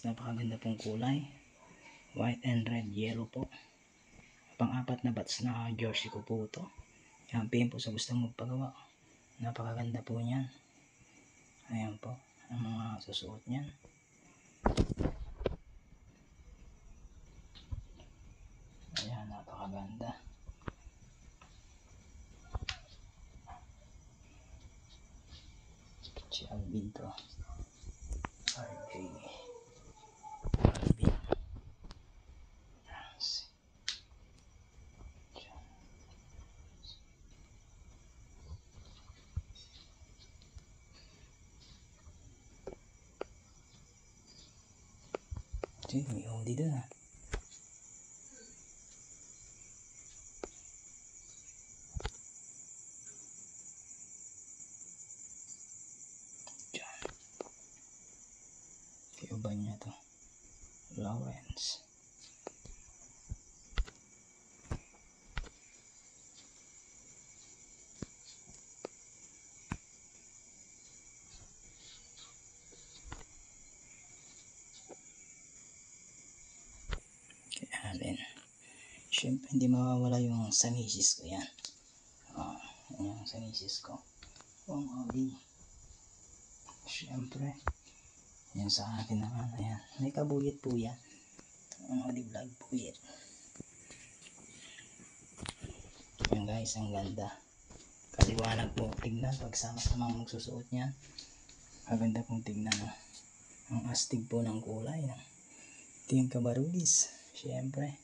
guys, napakaganda pong kulay, white and red, yellow po. Pang-apat na batch na jersey ko po ito. Yan, PM po sa gustong magpagawa. Napakaganda po niyan. Ayan po ang mga susuot niyan. Ayan, napakaganda. Si Alvin to. RJ Alvin. May hoodie doon ha. Iba niya to, Lawrence. Kaya din, syempre hindi mawawala yung sa misis ko yan. Yung sa misis ko, ang Audi. Syempre yan sa akin naman. Ayan, may kabuyit po yan. Ang Audi vlog po yan. Yan guys, ang ganda. Kaliwanag po tignan pag sama-sama magsusuot niyan. Maganda pong tignan. Ang astig po ng kulay ng Team Cabarugis. Syempre